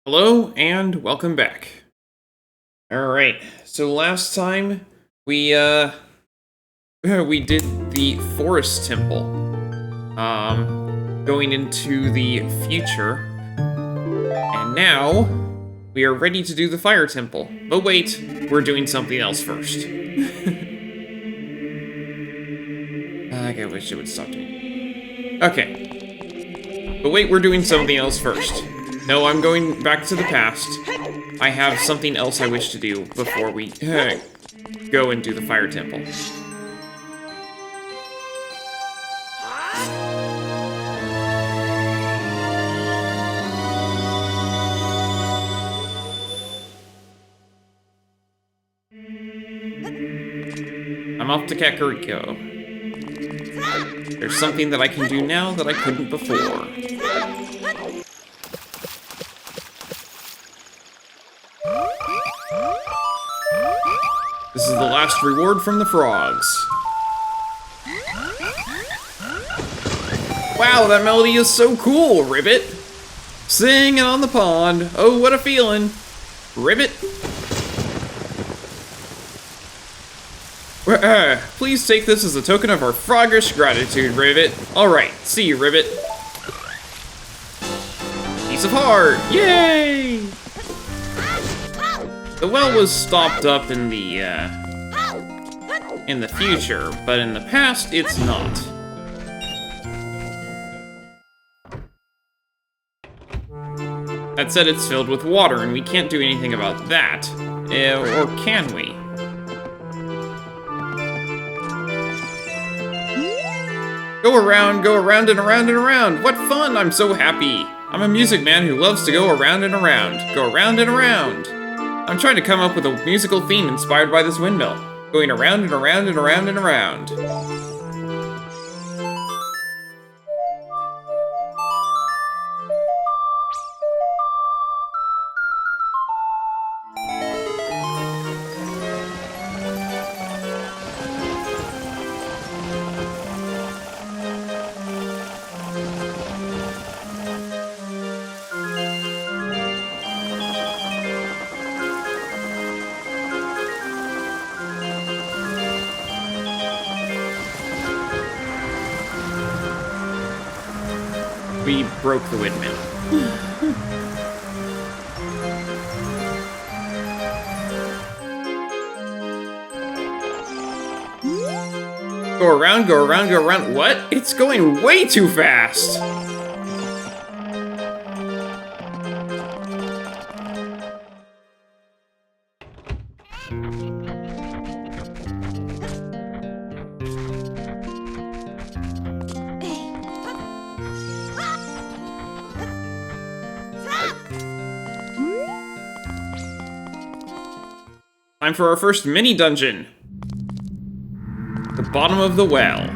Hello and welcome back. Alright, so last time we we did the forest temple. Going into the future. And now we are ready to do the fire temple. But wait, we're doing something else first. I wish it would stop doing. Okay. But wait, we're doing something else first. No, I'm going back to the past. I have something else I wish to do before we go and do the fire temple. I'm off to Kakariko. There's something that I can do now that I couldn't before. This is the last reward from the frogs. Wow, that melody is so cool, Ribbit! Singing on the pond. Oh, what a feeling. Ribbit. Please take this as a token of our froggish gratitude, Ribbit. Alright, see you, Ribbit. Piece of heart! Yay! The well was stopped up in the future, but in the past, it's not. That said, it's filled with water, and we can't do anything about that. Or can we? Go around and around and around! What fun! I'm so happy! I'm a music man who loves to go around and around. Go around and around! I'm trying to come up with a musical theme inspired by this windmill. Going around and around and around and around. We broke the windmill. Go around, go around, go around. What? It's going way too fast! Time for our first mini-dungeon. The bottom of the well.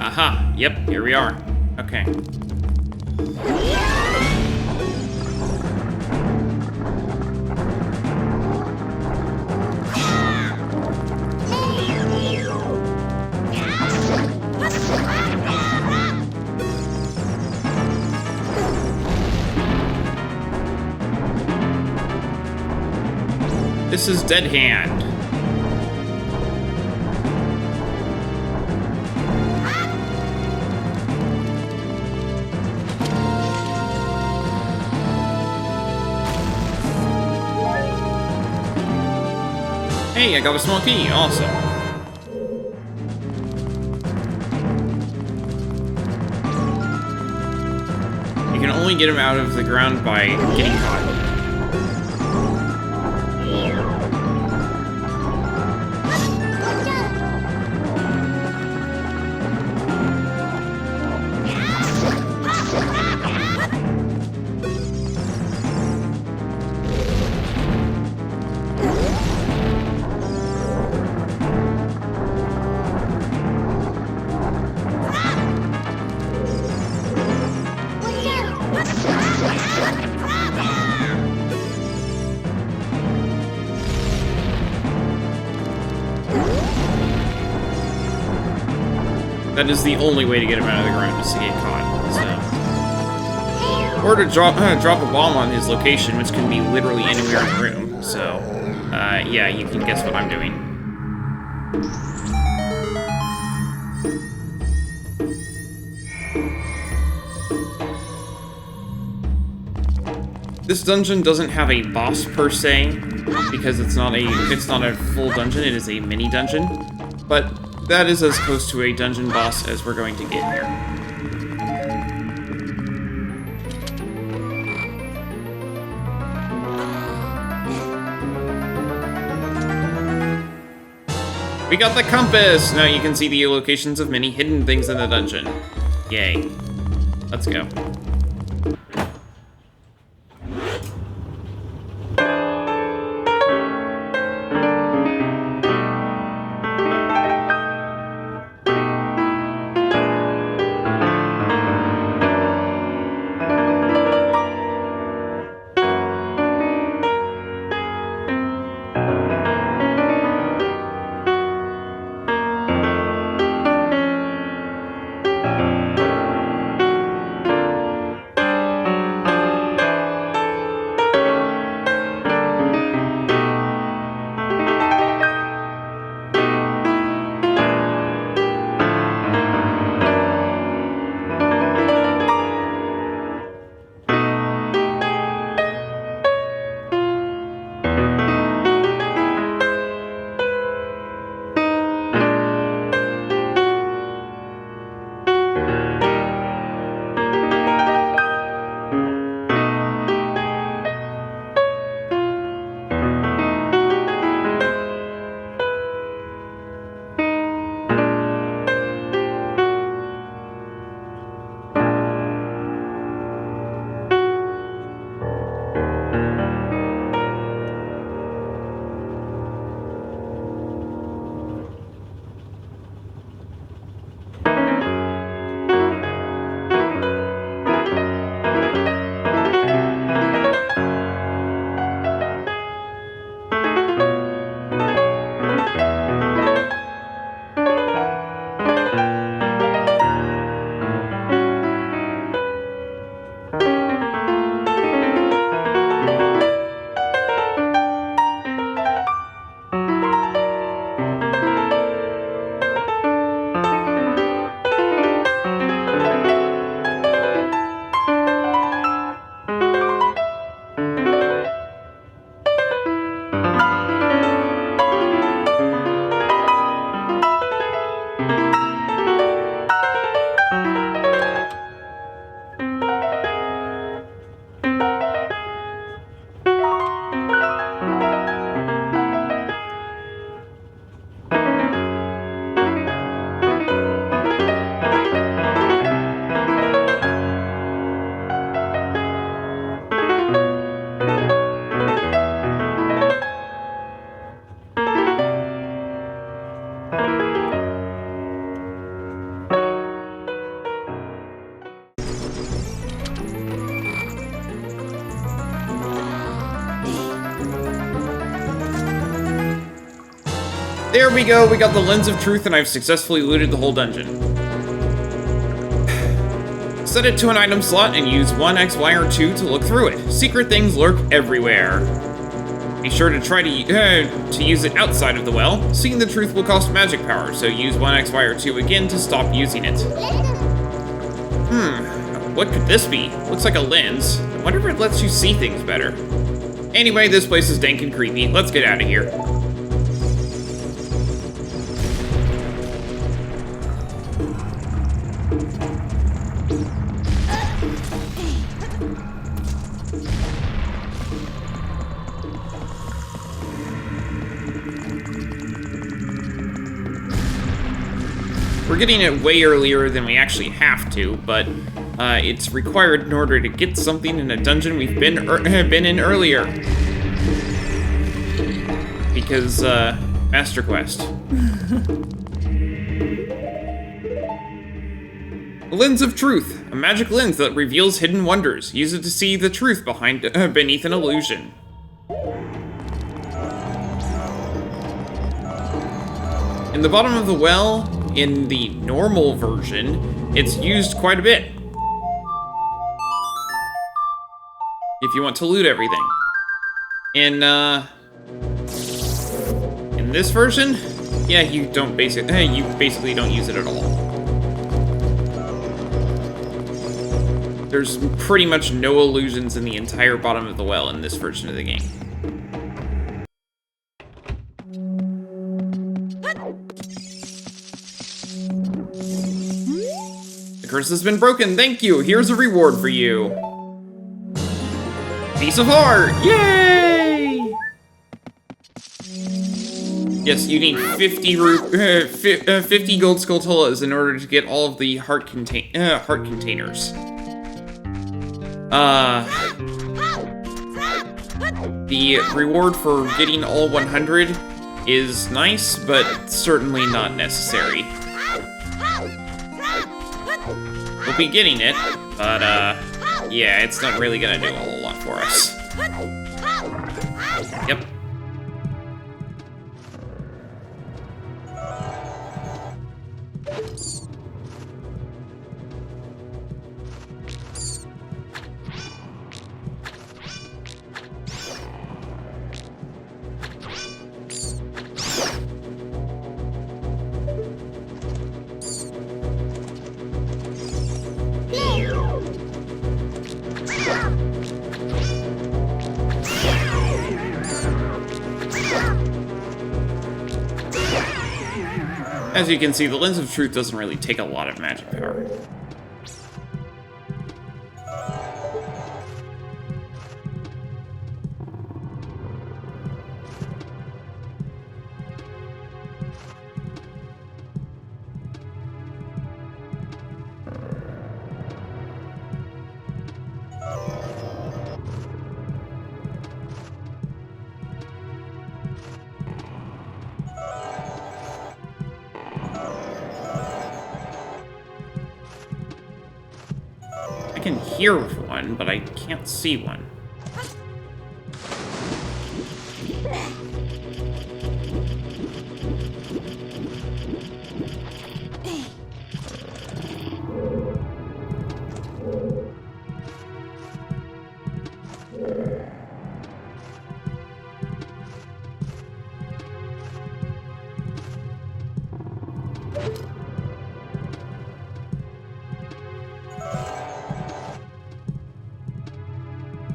Aha, yep, here we are. Okay. This is Dead Hand. Hey, I got a small key. Awesome. You can only get him out of the ground by getting caught. That is the only way to get him out of the ground, is to get caught, so. Or to drop a bomb on his location, which can be literally anywhere in the room, so. Yeah, you can guess what I'm doing. This dungeon doesn't have a boss per se, because it's not a full dungeon, it is a mini dungeon, but that is as close to a dungeon boss as we're going to get here. We got the compass! Now you can see the locations of many hidden things in the dungeon. Yay. Let's go. There we go, we got the Lens of Truth and I've successfully looted the whole dungeon. Set it to an item slot and use 1 X, Y, or 2 to look through it. Secret things lurk everywhere. Be sure to try to use it outside of the well. Seeing the truth will cost magic power, so use 1 X, Y, or 2 again to stop using it. What could this be? Looks like a lens. I wonder if it lets you see things better. Anyway, this place is dank and creepy. Let's get out of here. We're getting it way earlier than we actually have to, but it's required in order to get something in a dungeon we've been in earlier. Because, Master Quest. Lens of Truth, a magic lens that reveals hidden wonders. Use it to see the truth beneath an illusion. In the bottom of the well, in the normal version, it's used quite a bit. If you want to loot everything. In this version, yeah, you basically don't use it at all. There's pretty much no illusions in the entire bottom of the well in this version of the game. The curse has been broken, thank you! Here's a reward for you! Piece of heart! Yay! Yes, you need 50 gold skulltulas in order to get all of the heart containers. The reward for getting all 100 is nice, but certainly not necessary. We'll be getting it, but yeah, it's not really gonna do a whole lot for us. Yep. As you can see, the Lens of Truth doesn't really take a lot of magic power. I can hear one, but I can't see one.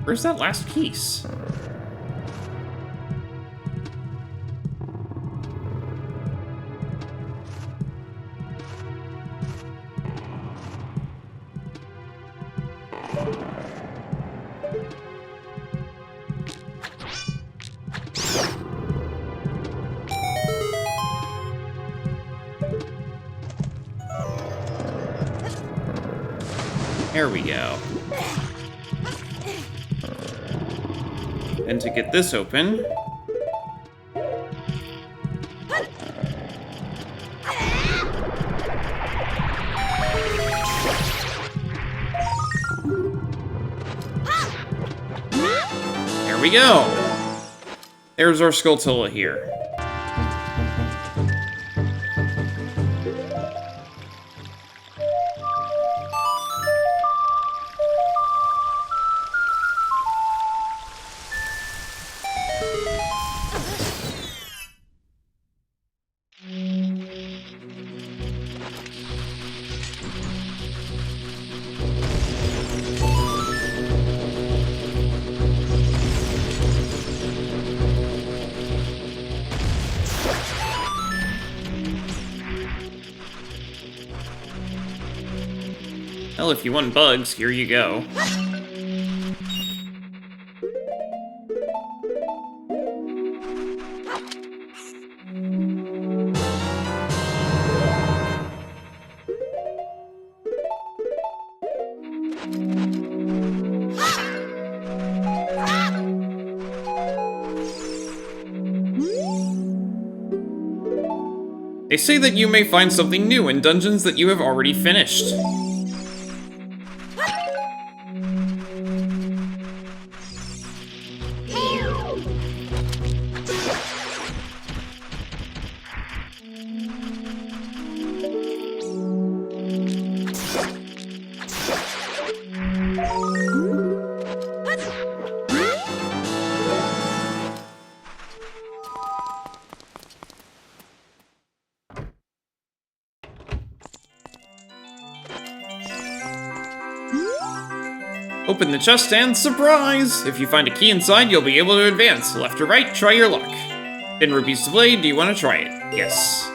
Where's that last piece? There we go. And to get this open... There we go! There's our Skulltula here. Well, if you want bugs, here you go. They say that you may find something new in dungeons that you have already finished. Open the chest and surprise! If you find a key inside, you'll be able to advance. Left or right, try your luck. 10 rupees to play, do you want to try it? Yes.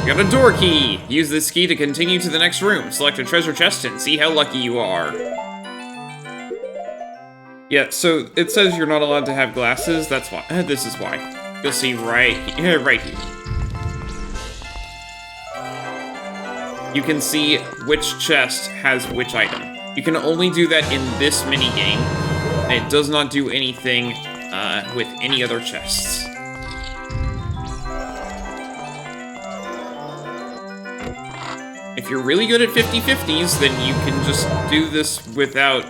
You got a door key! Use this key to continue to the next room. Select a treasure chest and see how lucky you are. Yeah, so it says you're not allowed to have glasses, that's why. This is why. You'll see right here. You can see which chest has which item. You can only do that in this minigame, and it does not do anything with any other chests. If you're really good at 50/50s, then you can just do this without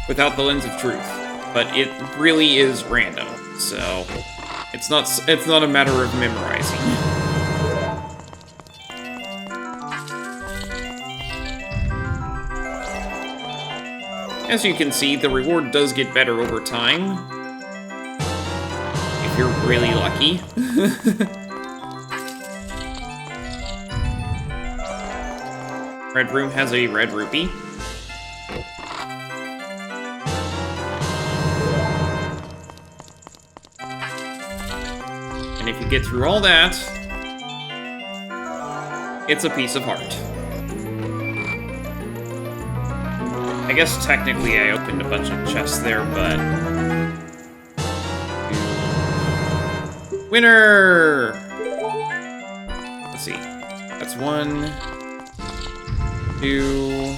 the lens of truth. But it really is random, so it's not a matter of memorizing. As you can see, the reward does get better over time. If you're really lucky. Red room has a red rupee. And if you get through all that, it's a piece of heart. I guess technically I opened a bunch of chests there, but... Winner! Let's see. That's 1, 2,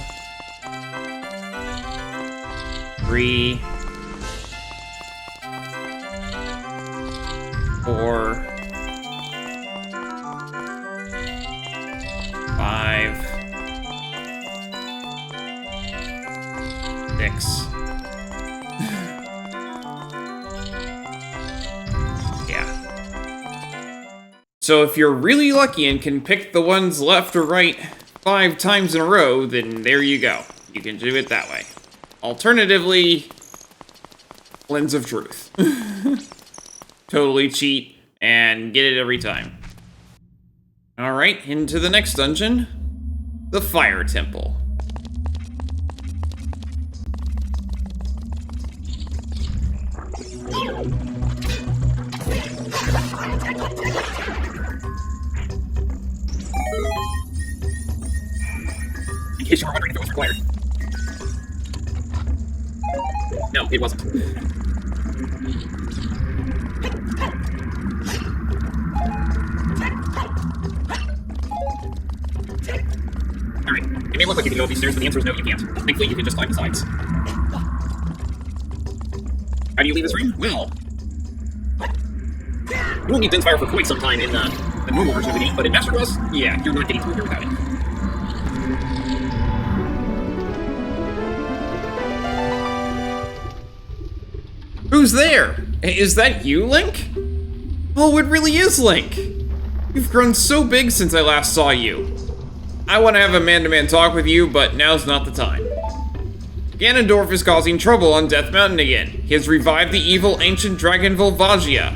3, 4, 5, 6. Yeah. So if you're really lucky and can pick the ones left or right 5 times in a row, then there you go. You can do it that way. Alternatively, lens of truth. Totally cheat and get it every time. Alright, into the next dungeon. The Fire Temple. In case you were wondering if it was required. No, it wasn't. Alright, it may look like you can go up these stairs, but the answer is no, you can't. Thankfully, you can just climb the sides. How do you leave this room? Well, you won't need Dense Fire for quite some time in the normal version of the game, but in Master Class, yeah, you're not getting through here without it. Who's there? Is that you, Link? Oh, it really is Link! You've grown so big since I last saw you. I want to have a man-to-man talk with you, but now's not the time. Ganondorf is causing trouble on Death Mountain again. He has revived the evil ancient dragon Volvagia.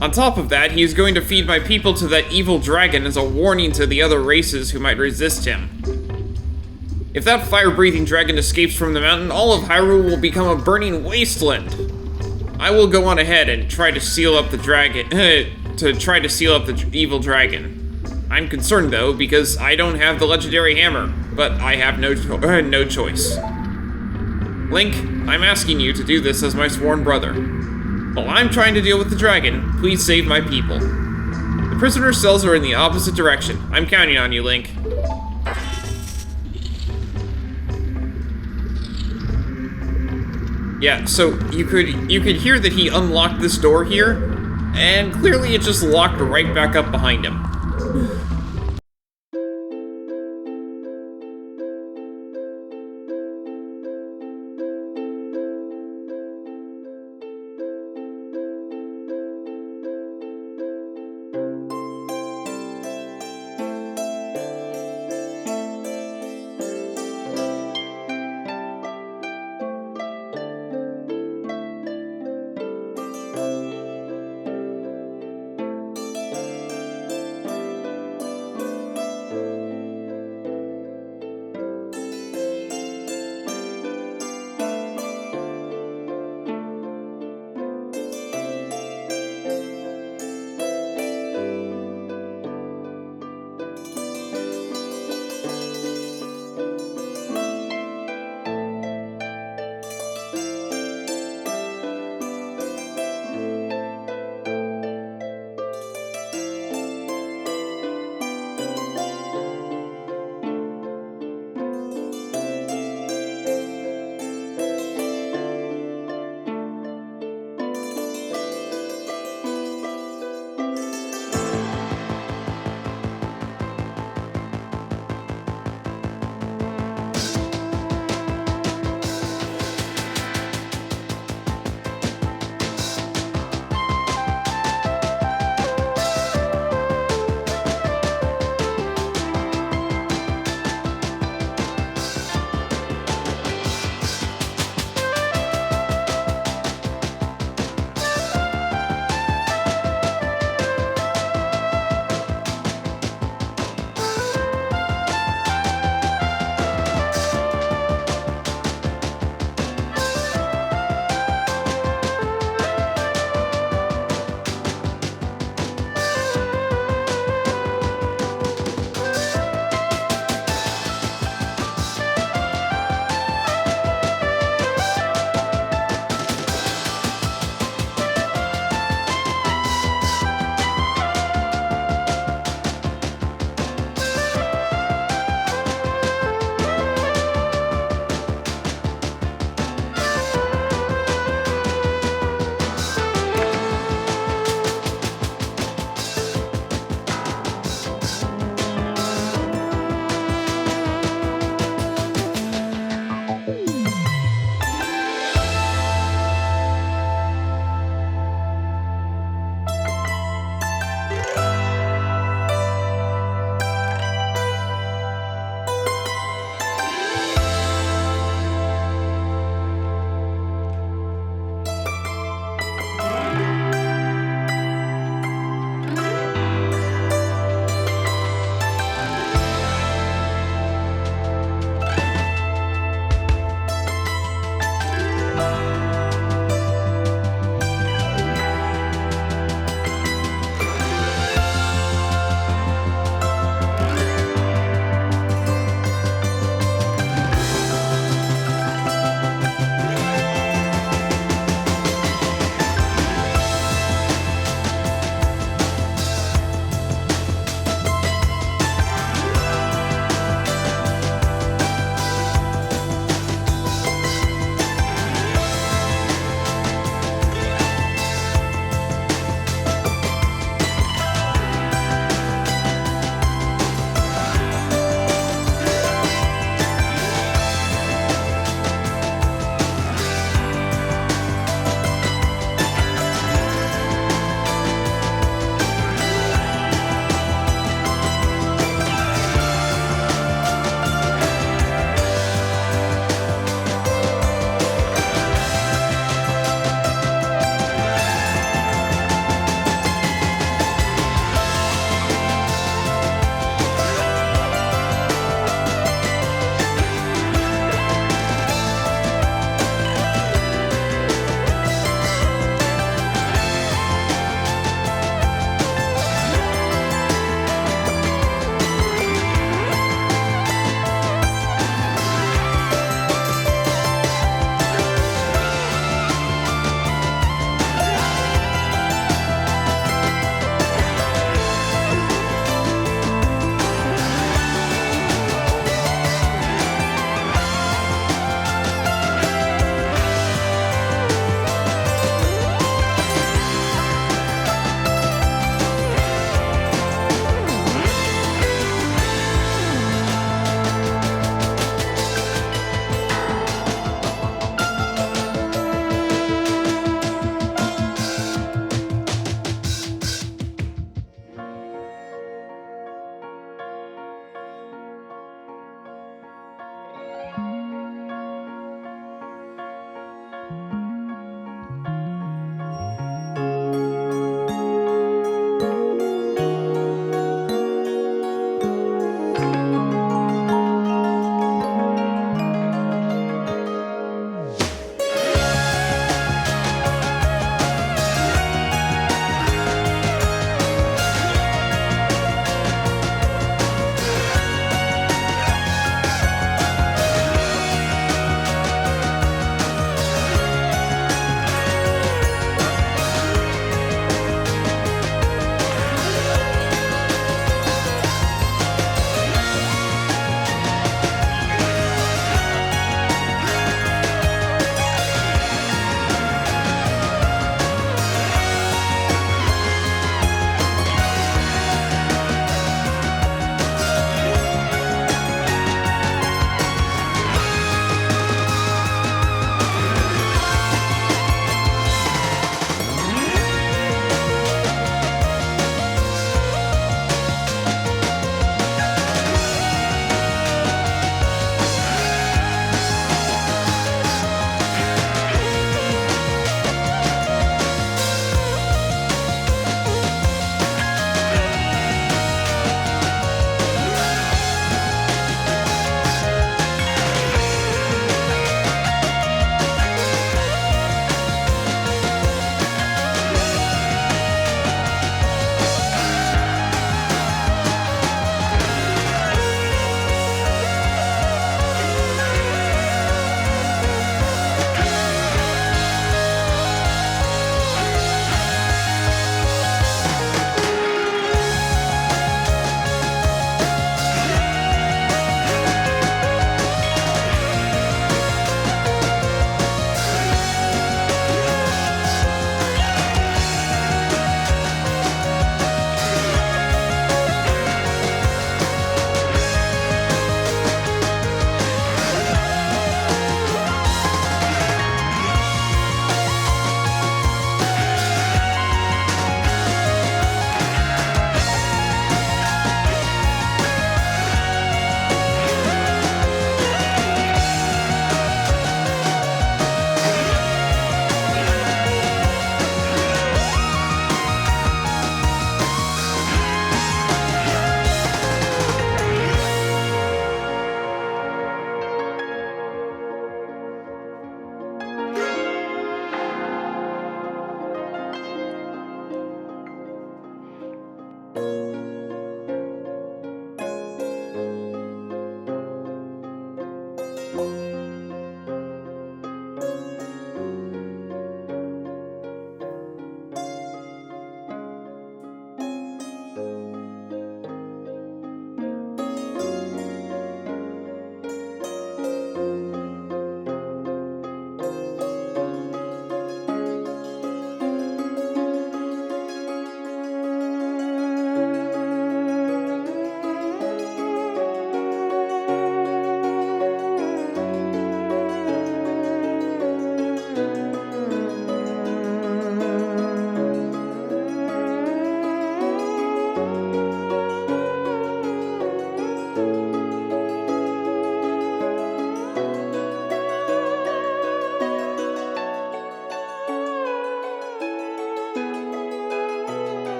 On top of that, he is going to feed my people to that evil dragon as a warning to the other races who might resist him. If that fire-breathing dragon escapes from the mountain, all of Hyrule will become a burning wasteland. I will go on ahead and try to seal up the dragon, evil dragon. I'm concerned, though, because I don't have the legendary hammer, but I have no choice. Link, I'm asking you to do this as my sworn brother. While I'm trying to deal with the dragon, please save my people. The prisoner cells are in the opposite direction. I'm counting on you, Link. Yeah, so you could hear that he unlocked this door here, and clearly it just locked right back up behind him.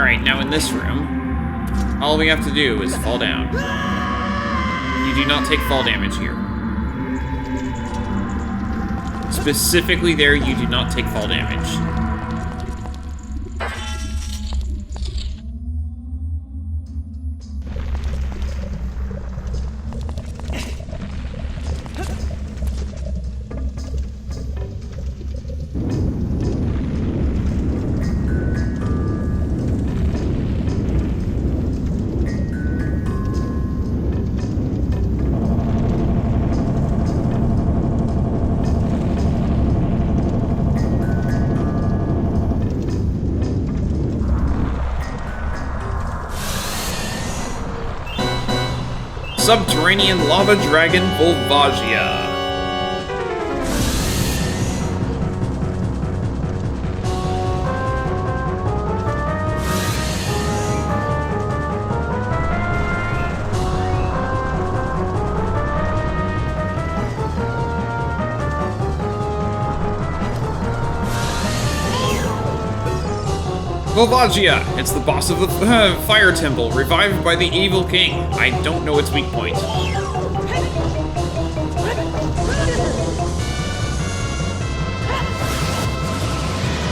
Alright, now in this room, all we have to do is fall down. You do not take fall damage here. Specifically there, you do not take fall damage. Subterranean Lava Dragon Volvagia. Volvagia! It's the boss of the Fire Temple, revived by the Evil King. I don't know its weak point.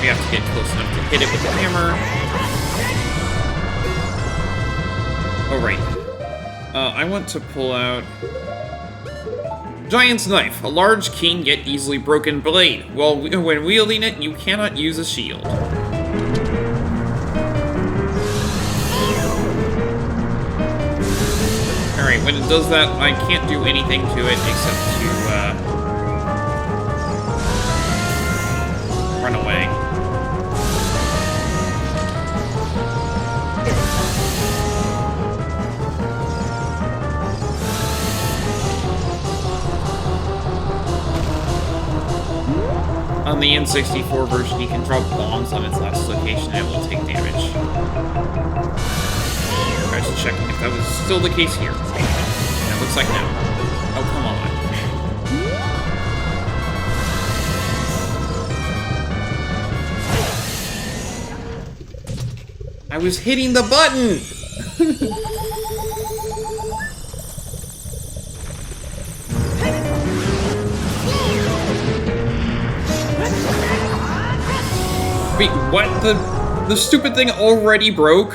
We have to get close enough to hit it with the hammer. Oh, right. I want to pull out... Giant's Knife, a large, keen, yet easily broken blade. Well, when wielding it, you cannot use a shield. Alright, when it does that, I can't do anything to it except to, run away. On the N64 version, you can drop bombs on its last location and it will take damage. I was checking if that was still the case here. It looks like no. Oh, come on. I was hitting the button! Wait, what? The stupid thing already broke?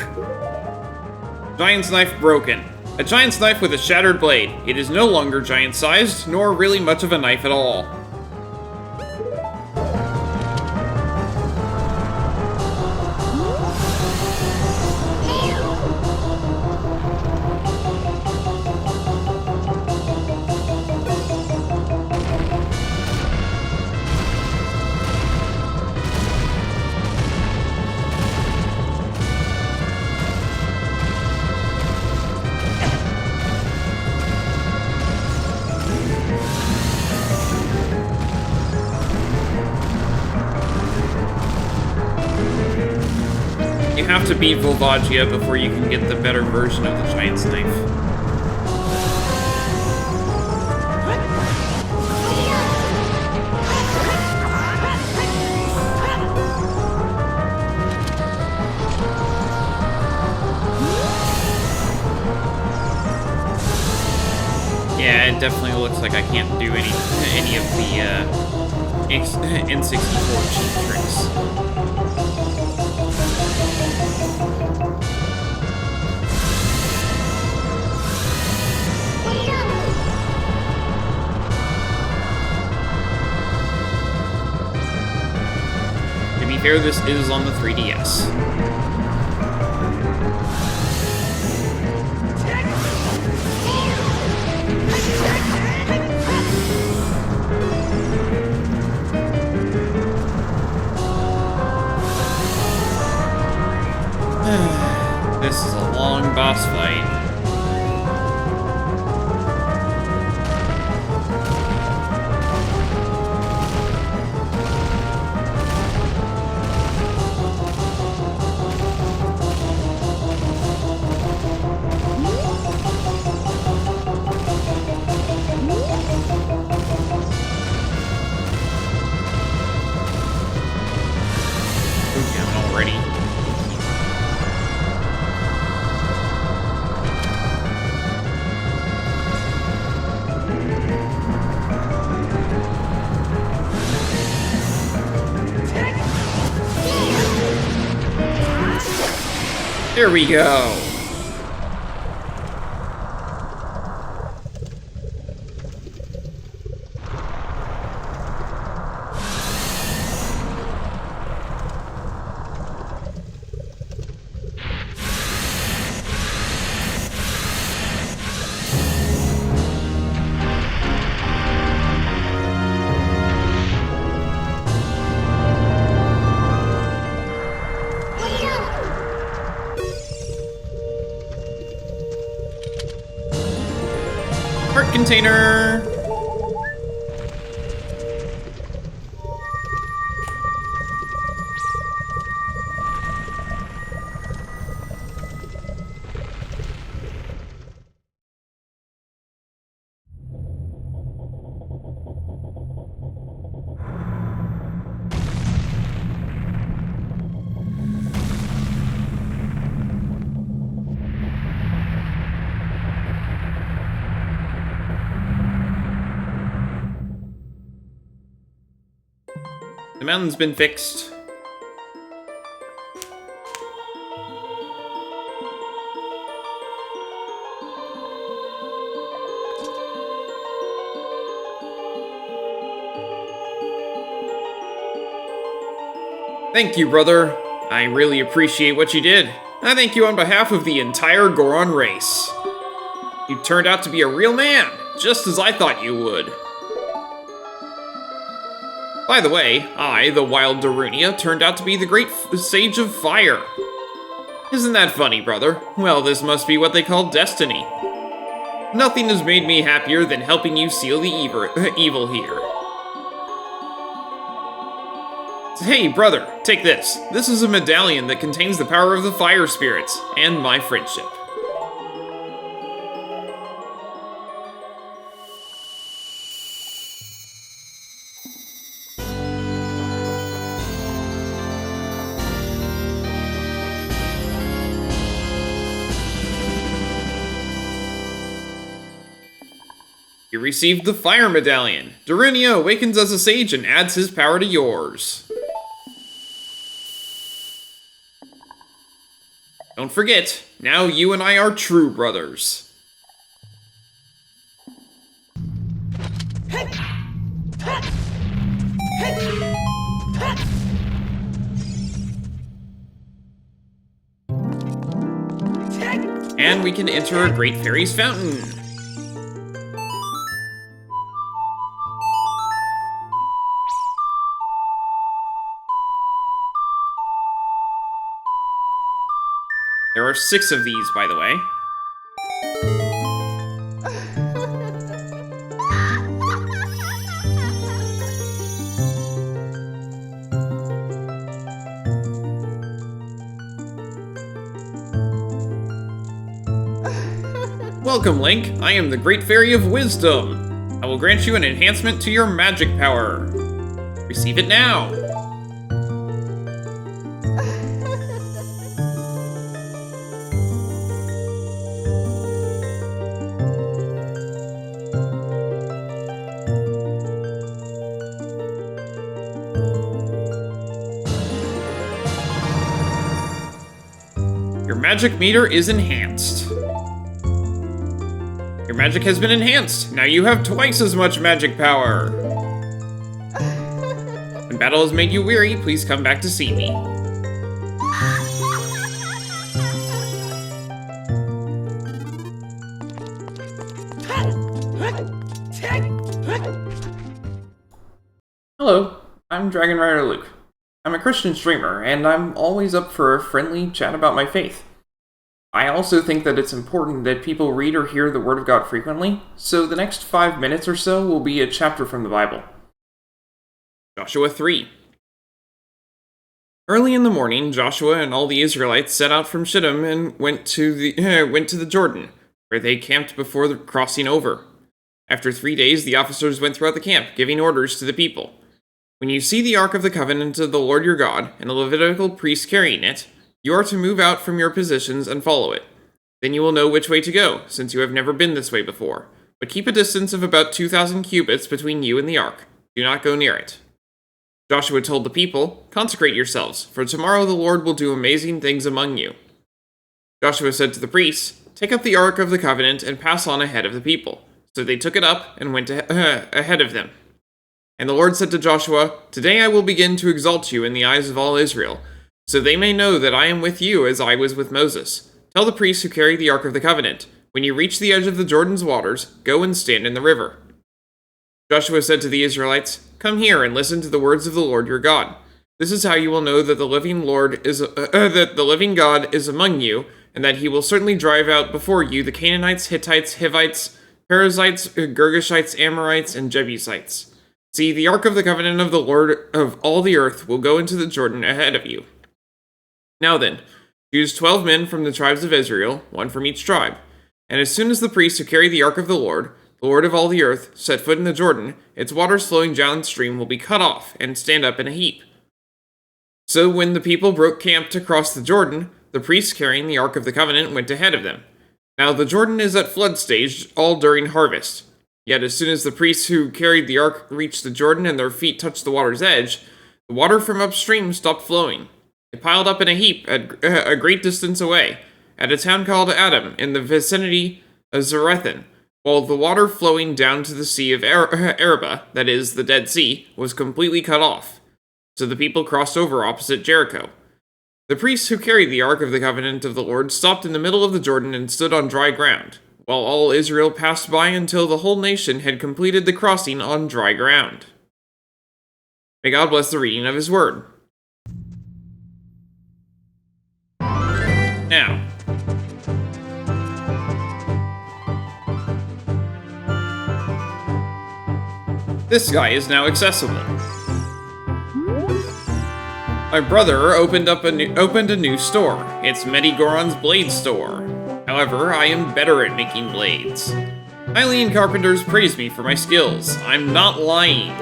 Giant's Knife broken. A giant's knife with a shattered blade. It is no longer giant-sized, nor really much of a knife at all. You have to beat Volvagia before you can get the better version of the Giant's Knife. Yeah, it definitely looks like I can't do any of the N64 cheat tricks. To be fair, this is on the 3DS. This is a long boss fight. We're down already. There we go. Heart container. The mountain's been fixed. Thank you, brother. I really appreciate what you did. I thank you on behalf of the entire Goron race. You turned out to be a real man, just as I thought you would. By the way, I, the wild Darunia, turned out to be the great sage of fire. Isn't that funny, brother? Well, this must be what they call destiny. Nothing has made me happier than helping you seal the evil here. Hey, brother, take this. This is a medallion that contains the power of the fire spirits, and my friendship. You received the Fire Medallion. Darunia awakens as a sage and adds his power to yours. Don't forget, now you and I are true brothers. And we can enter a Great Fairy's Fountain. There are 6 of these, by the way. Welcome, Link. I am the Great Fairy of Wisdom. I will grant you an enhancement to your magic power. Receive it now. Your magic meter is enhanced. Your magic has been enhanced. Now you have twice as much magic power. When battle has made you weary, please come back to see me. Hello, I'm Dragon Rider Luke. I'm a Christian streamer, and I'm always up for a friendly chat about my faith. I also think that it's important that people read or hear the Word of God frequently, so the next 5 minutes or so will be a chapter from the Bible. Joshua 3. Early in the morning, Joshua and all the Israelites set out from Shittim and went to the Jordan, where they camped before the crossing over. After 3 days, the officers went throughout the camp, giving orders to the people. When you see the Ark of the Covenant of the Lord your God, and the Levitical priests carrying it, you are to move out from your positions and follow it. Then you will know which way to go, since you have never been this way before. But keep a distance of about 2,000 cubits between you and the Ark. Do not go near it. Joshua told the people, "Consecrate yourselves, for tomorrow the Lord will do amazing things among you." Joshua said to the priests, "Take up the Ark of the Covenant and pass on ahead of the people." So they took it up and went ahead of them. And the Lord said to Joshua, "Today I will begin to exalt you in the eyes of all Israel, so they may know that I am with you as I was with Moses. Tell the priests who carry the Ark of the Covenant, when you reach the edge of the Jordan's waters, go and stand in the river." Joshua said to the Israelites, "Come here and listen to the words of the Lord your God. This is how you will know that the living God is among you, and that he will certainly drive out before you the Canaanites, Hittites, Hivites, Perizzites, Girgashites, Amorites, and Jebusites. See, the Ark of the Covenant of the Lord of all the earth will go into the Jordan ahead of you. Now then, choose 12 men from the tribes of Israel, one from each tribe. And as soon as the priests who carry the Ark of the Lord of all the earth, set foot in the Jordan, its waters flowing downstream will be cut off and stand up in a heap." So when the people broke camp to cross the Jordan, the priests carrying the Ark of the Covenant went ahead of them. Now the Jordan is at flood stage all during harvest. Yet as soon as the priests who carried the Ark reached the Jordan and their feet touched the water's edge, the water from upstream stopped flowing. It piled up in a heap at a great distance away, at a town called Adam, in the vicinity of Zarethan, while the water flowing down to the Sea of Arabah, that is, the Dead Sea, was completely cut off. So the people crossed over opposite Jericho. The priests who carried the Ark of the Covenant of the Lord stopped in the middle of the Jordan and stood on dry ground, while all Israel passed by until the whole nation had completed the crossing on dry ground. May God bless the reading of his word. Now, this guy is now accessible. My brother opened a new store. It's Biggoron's blade store. However, I am better at making blades. Eileen carpenters praise me for my skills. I'm not lying.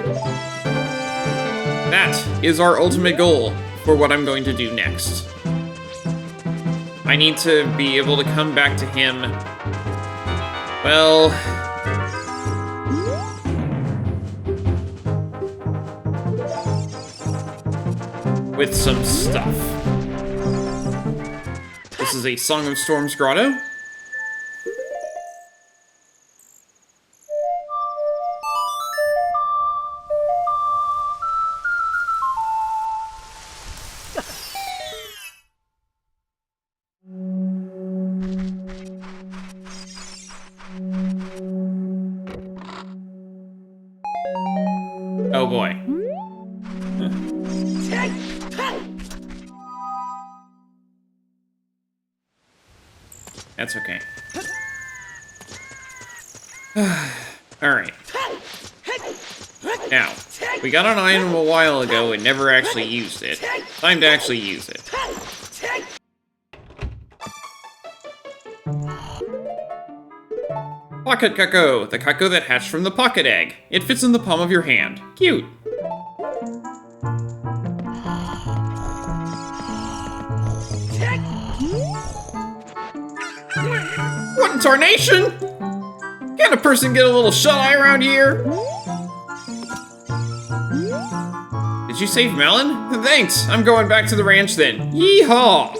That is our ultimate goal for what I'm going to do next. I need to be able to come back to him, well, with some stuff. This is a Song of Storms grotto. Oh boy. That's okay. Alright. Now, we got an item a while ago and never actually used it. Time to actually use it. Pocket Cuckoo! The cuckoo that hatched from the pocket egg. It fits in the palm of your hand. Cute! What in tarnation? Can't a person get a little shut-eye around here? Did you save Melon? Thanks! I'm going back to the ranch then. Yeehaw!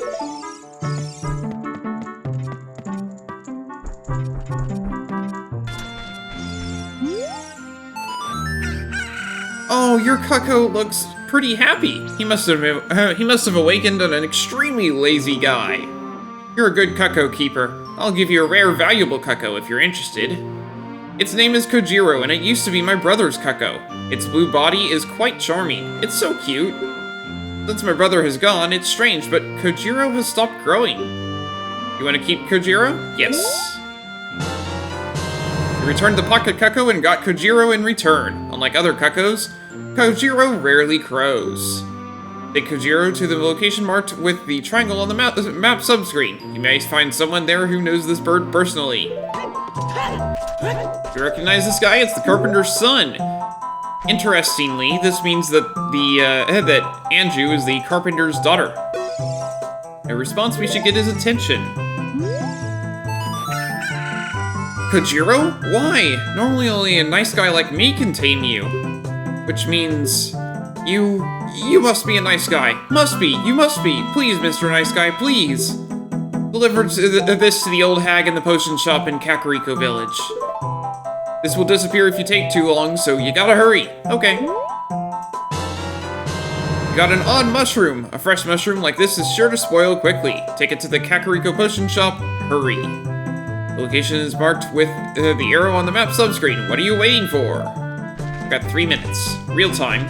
Oh, your cuckoo looks pretty happy. He must have awakened an extremely lazy guy. You're a good cuckoo keeper. I'll give you a rare, valuable cuckoo if you're interested. Its name is Kojiro, and it used to be my brother's cuckoo. Its blue body is quite charming. It's so cute. Since my brother has gone, it's strange, but Kojiro has stopped growing. You want to keep Kojiro? Yes. You returned the pocket cuckoo and got Kojiro in return. Unlike other cuckoos, Kojiro rarely crows. Take Kojiro to the location marked with the triangle on the map subscreen. You may find someone there who knows this bird personally. You recognize this guy? It's the carpenter's son. Interestingly, this means that that Anju is the carpenter's daughter. In response, we should get his attention. Kojiro? Why? Normally only a nice guy like me can tame you. Which means you must be a nice guy. Must be. You must be. Please, Mr. Nice Guy, please. Deliver this to the old hag in the potion shop in Kakariko Village. This will disappear if you take too long, so you gotta hurry. Okay. You got an odd mushroom. A fresh mushroom like this is sure to spoil quickly. Take it to the Kakariko potion shop. Hurry. The location is marked with the arrow on the map subscreen. What are you waiting for? I've got 3 minutes. Real time.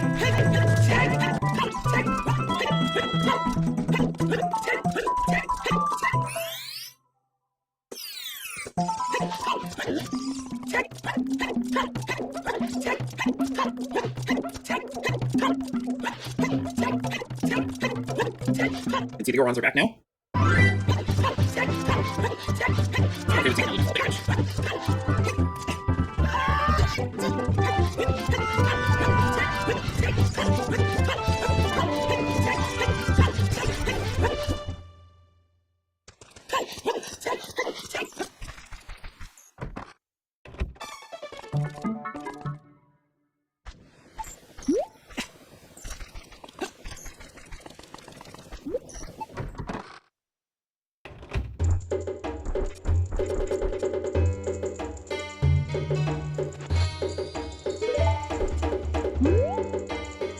And see the Gorons are back now. Okay, take a little damage.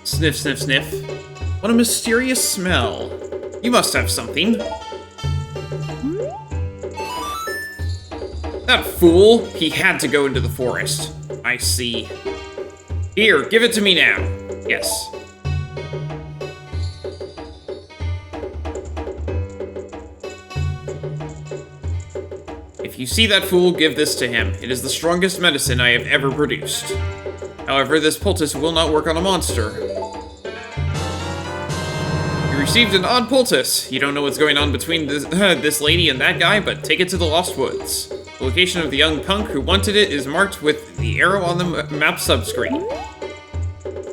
Sniff, sniff, sniff. What a mysterious smell. You must have something. That fool! He had to go into the forest. I see. Here, give it to me now. Yes. If you see that fool, give this to him. It is the strongest medicine I have ever produced. However, this poultice will not work on a monster. You received an odd poultice. You don't know what's going on between this lady and that guy, but take it to the Lost Woods. The location of the young punk who wanted it is marked with the arrow on the map subscreen.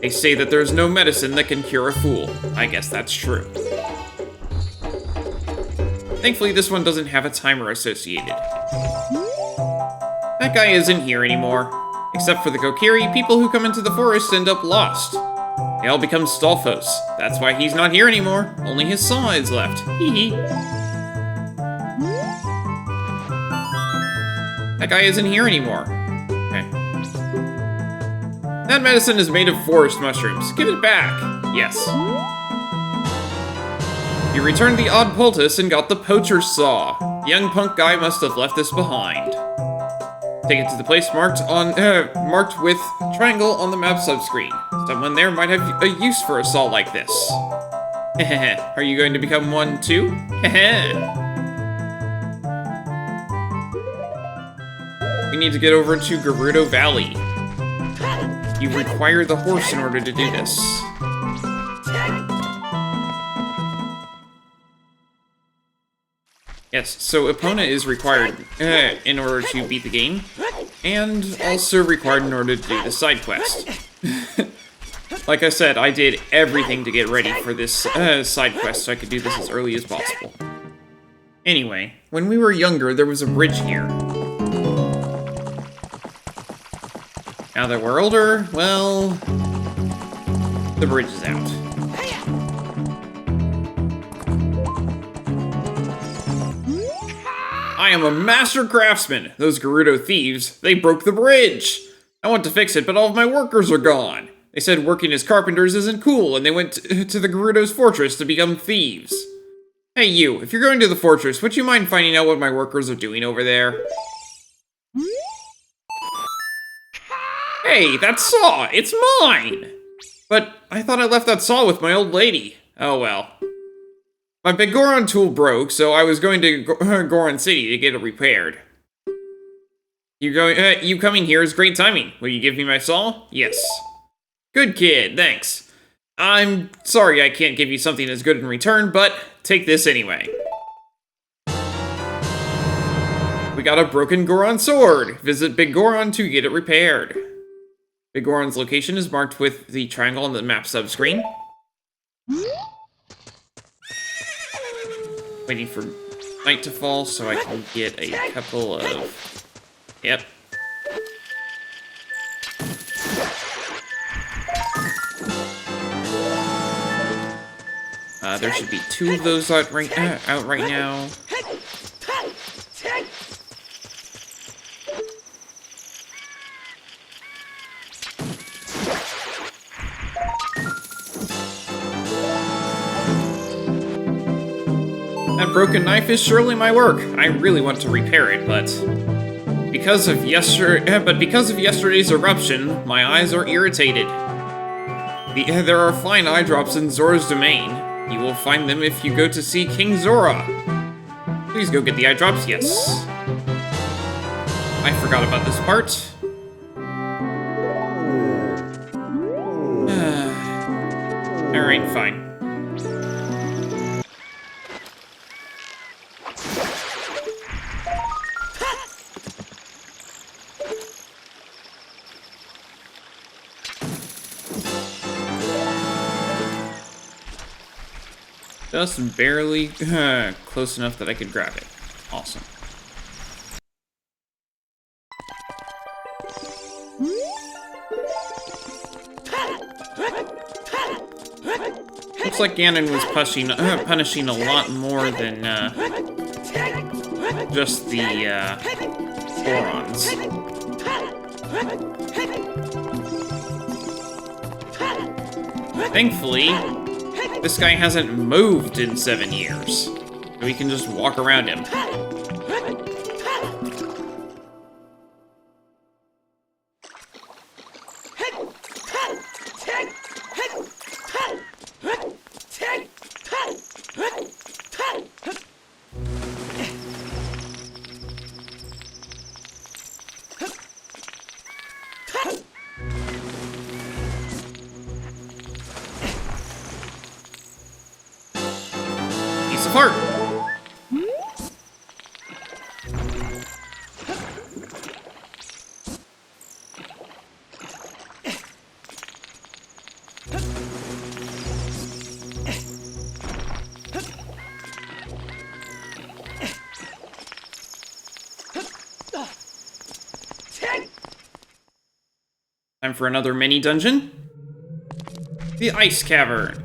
They say that there's no medicine that can cure a fool. I guess that's true. Thankfully, this one doesn't have a timer associated. That guy isn't here anymore. Except for the Kokiri, people who come into the forest end up lost. They all become Stolfos. That's why he's not here anymore. Only his saw is left. Hee hee. That guy isn't here anymore. Okay. That medicine is made of forest mushrooms. Give it back. Yes. You returned the odd poultice and got the poacher's saw. The young punk guy must have left this behind. Take it to the place marked with triangle on the map subscreen. Someone there might have a use for a saw like this. Are you going to become one too? We need to get over to Gerudo Valley. You require the horse in order to do this. Yes, so Epona is required in order to beat the game, and also required in order to do the side quest. Like I said, I did everything to get ready for this side quest so I could do this as early as possible. Anyway, when we were younger, there was a bridge here. Now that we're older, well, the bridge is out. I am a master craftsman. Those Gerudo thieves, they broke the bridge. I want to fix it, but all of my workers are gone. They said working as carpenters isn't cool, and they went to the Gerudo's fortress to become thieves. Hey you, if you're going to the fortress, would you mind finding out what my workers are doing over there? Hey, that saw! It's mine! But I thought I left that saw with my old lady. Oh well. My Biggoron tool broke, so I was going to Goron City to get it repaired. You coming here is great timing. Will you give me my saw? Yes. Good kid, thanks. I'm sorry I can't give you something as good in return, but take this anyway. We got a broken Goron sword. Visit Biggoron to get it repaired. Biggoron's location is marked with the triangle on the map subscreen. Waiting for night to fall so I can get a couple of... Yep. There should be 2 of those out right now. That broken knife is surely my work. I really want to repair it, but because of yesterday's eruption, my eyes are irritated. There are fine eye drops in Zora's domain. You will find them if you go to see King Zora. Please go get the eye drops. Yes. I forgot about this part. Alright, fine. Just barely close enough that I could grab it. Awesome. Looks like Ganon was punishing a lot more than just the Gorons. Thankfully, this guy hasn't moved in 7 years. We can just walk around him. Piece of heart. Time for another mini dungeon. The Ice Cavern.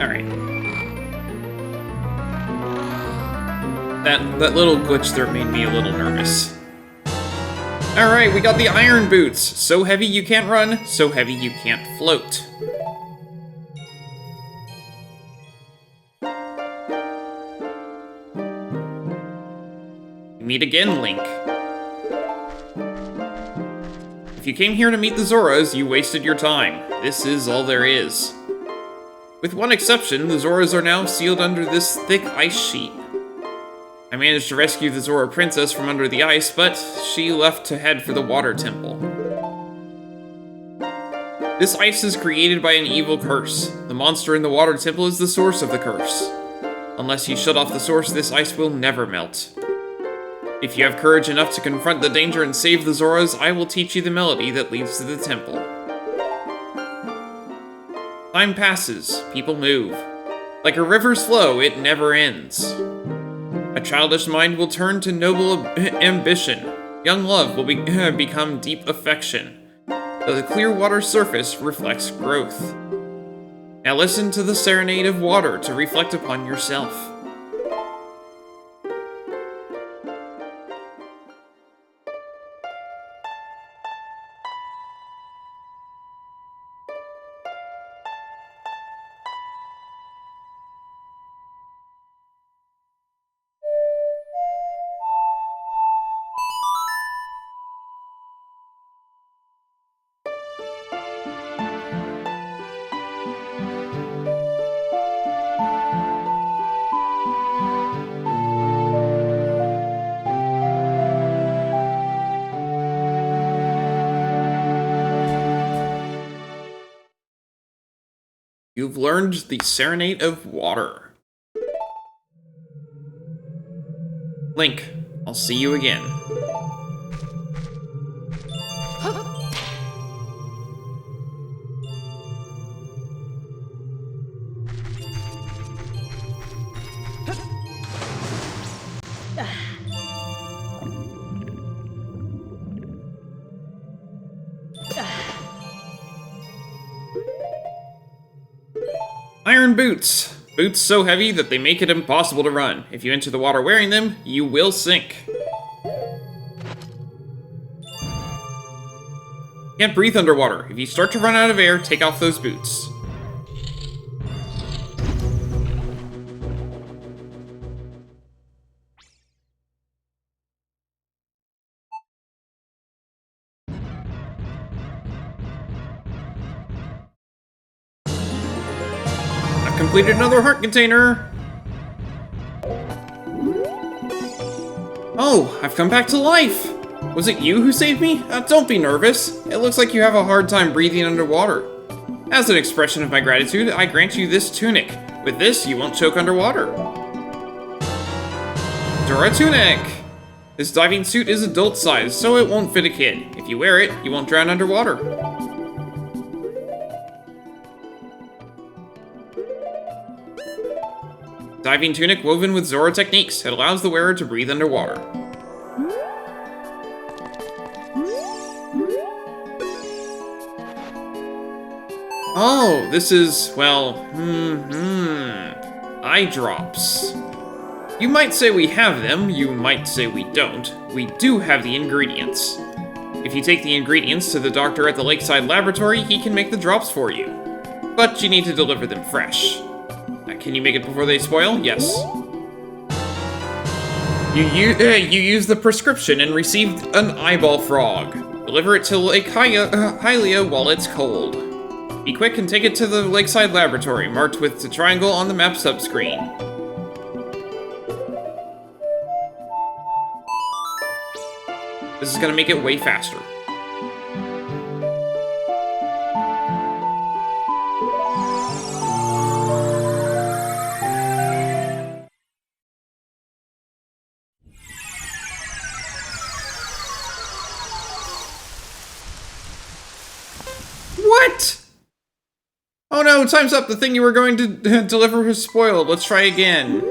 Alright. That little glitch there made me a little nervous. Alright, we got the iron boots. So heavy you can't run, so heavy you can't float. We meet again, Link. If you came here to meet the Zoras, you wasted your time. This is all there is. With one exception, the Zoras are now sealed under this thick ice sheet. I managed to rescue the Zora princess from under the ice, but she left to head for the water temple. This ice is created by an evil curse. The monster in the water temple is the source of the curse. Unless you shut off the source, this ice will never melt. If you have courage enough to confront the danger and save the Zoras, I will teach you the melody that leads to the temple. Time passes, people move. Like a river's flow, it never ends. A childish mind will turn to noble ambition. Young love will become deep affection. The clear water surface reflects growth. Now listen to the serenade of water to reflect upon yourself. You've learned the Serenade of Water. Link, I'll see you again. Iron boots. Boots so heavy that they make it impossible to run. If you enter the water wearing them, you will sink. You can't breathe underwater. If you start to run out of air, take off those boots. Completed another heart container! Oh, I've come back to life! Was it you who saved me? Don't be nervous. It looks like you have a hard time breathing underwater. As an expression of my gratitude, I grant you this tunic. With this, you won't choke underwater. Dora Tunic! This diving suit is adult size, so it won't fit a kid. If you wear it, you won't drown underwater. Diving tunic woven with Zora techniques. It allows the wearer to breathe underwater. Oh, this is, well, eye drops. You might say we have them, you might say we don't. We do have the ingredients. If you take the ingredients to the doctor at the Lakeside Laboratory, he can make the drops for you. But you need to deliver them fresh. Can you make it before they spoil? Yes. You use the prescription and received an eyeball frog. Deliver it to Lake Hylia while it's cold. Be quick and take it to the Lakeside Laboratory, marked with the triangle on the map subscreen. This is gonna make it way faster. What? Oh no, time's up. The thing you were going to deliver was spoiled. Let's try again.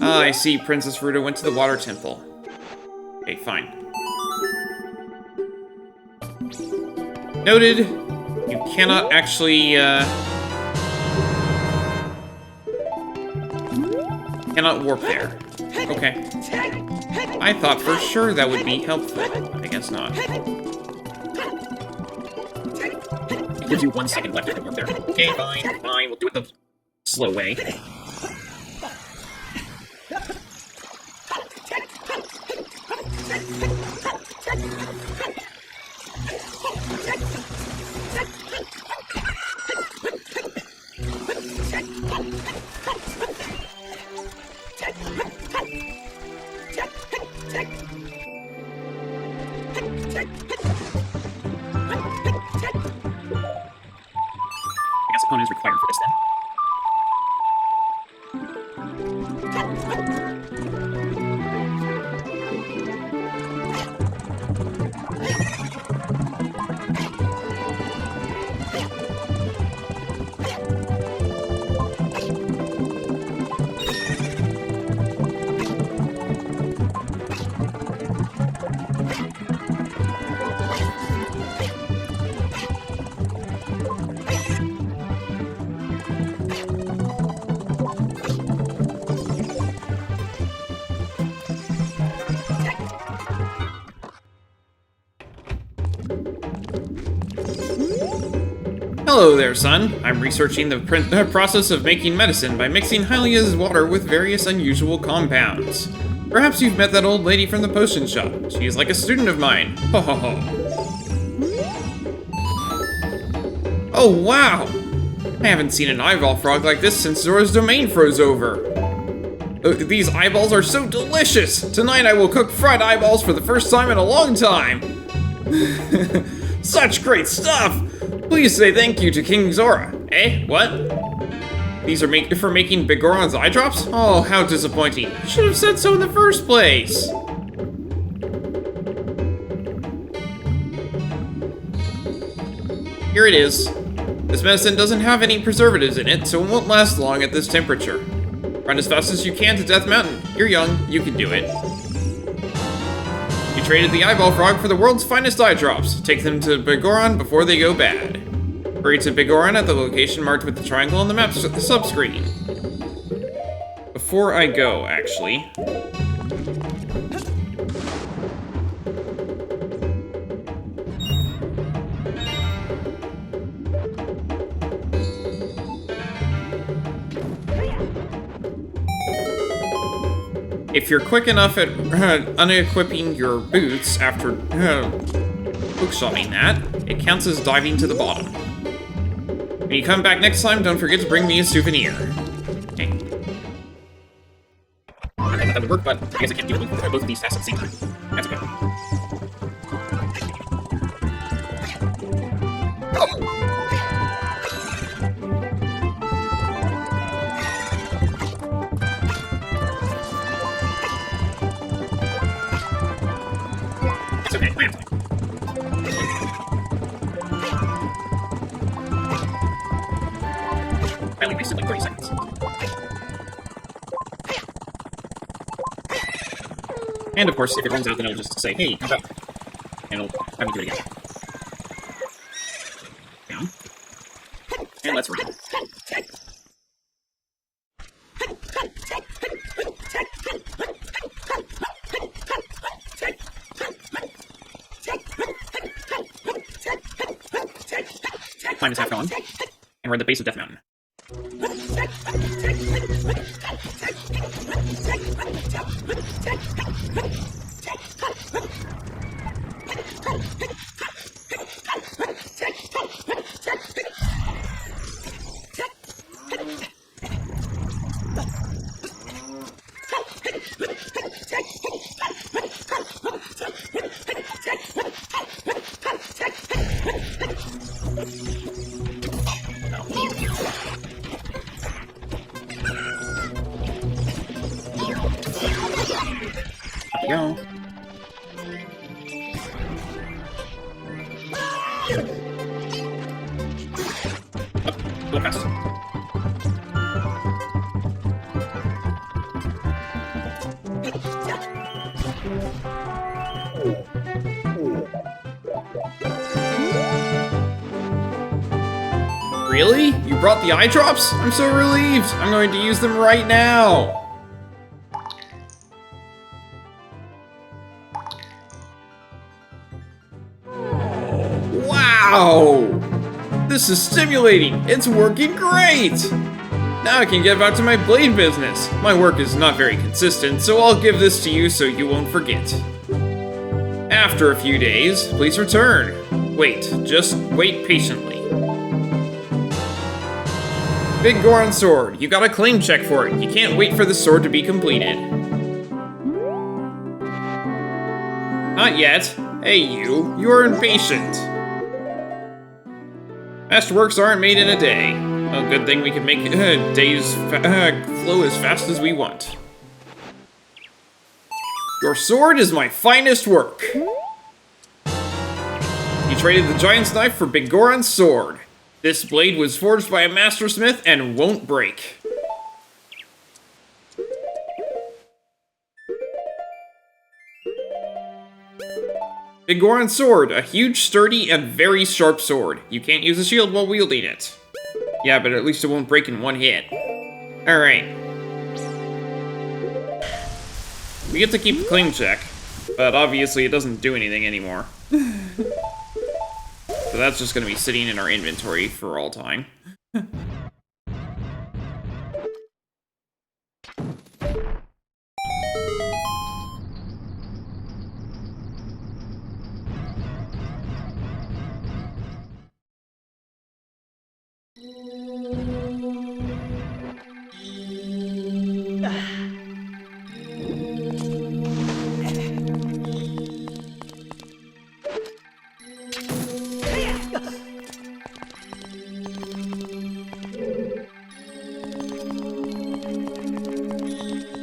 Ah, I see. Princess Ruta went to the water temple. Okay, fine. Noted. You cannot actually, Cannot warp there. Okay. I thought for sure that would be helpful. I guess not. It gives you 1 second left to warp there. Okay, fine, fine. We'll do it the slow way. Is required for this then. Hello there, son. I'm researching the process of making medicine by mixing Hylia's water with various unusual compounds. Perhaps you've met that old lady from the potion shop. She is like a student of mine. Ho ho ho. Oh, wow! I haven't seen an eyeball frog like this since Zora's domain froze over. These eyeballs are so delicious! Tonight I will cook fried eyeballs for the first time in a long time! Such great stuff! Please say thank you to King Zora. Eh? What? These are for making Biggoron's eye drops? Oh, how disappointing. You should have said so in the first place. Here it is. This medicine doesn't have any preservatives in it, so it won't last long at this temperature. Run as fast as you can to Death Mountain. You're young, you can do it. You traded the eyeball frog for the world's finest eye drops. Take them to Biggoron before they go bad. Hurry to Biggoron at the location marked with the triangle on the map sub-screen. Before I go, actually. If you're quick enough at unequipping your boots after hookshotting that, it counts as diving to the bottom. When you come back next time, don't forget to bring me a souvenir. Okay. I thought that would work, but I guess I can't do both of these tasks at the same time. That's okay. I only wasted like 30 seconds. And of course, if it runs out, then it'll just say, hey, come back. And it'll have me do it again. Down. And let's run. Time is half gone. And we're at the base of Death Mountain. Go. Go fast. Really? You brought the eye drops? I'm so relieved. I'm going to use them right now. Wow! This is stimulating! It's working great! Now I can get back to my blade business. My work is not very consistent, so I'll give this to you so you won't forget. After a few days, please return. Wait, just wait patiently. Biggoron sword. You got a claim check for it. You can't wait for the sword to be completed. Not yet. Hey you are impatient. Masterworks aren't made in a day. A good thing we can make days flow as fast as we want. Your sword is my finest work. You traded the giant's knife for Biggoron's sword. This blade was forged by a mastersmith and won't break. Biggoron's sword, a huge, sturdy, and very sharp sword. You can't use a shield while wielding it. Yeah, but at least it won't break in one hit. Alright. We get to keep the claim check, but obviously it doesn't do anything anymore. So that's just gonna be sitting in our inventory for all time.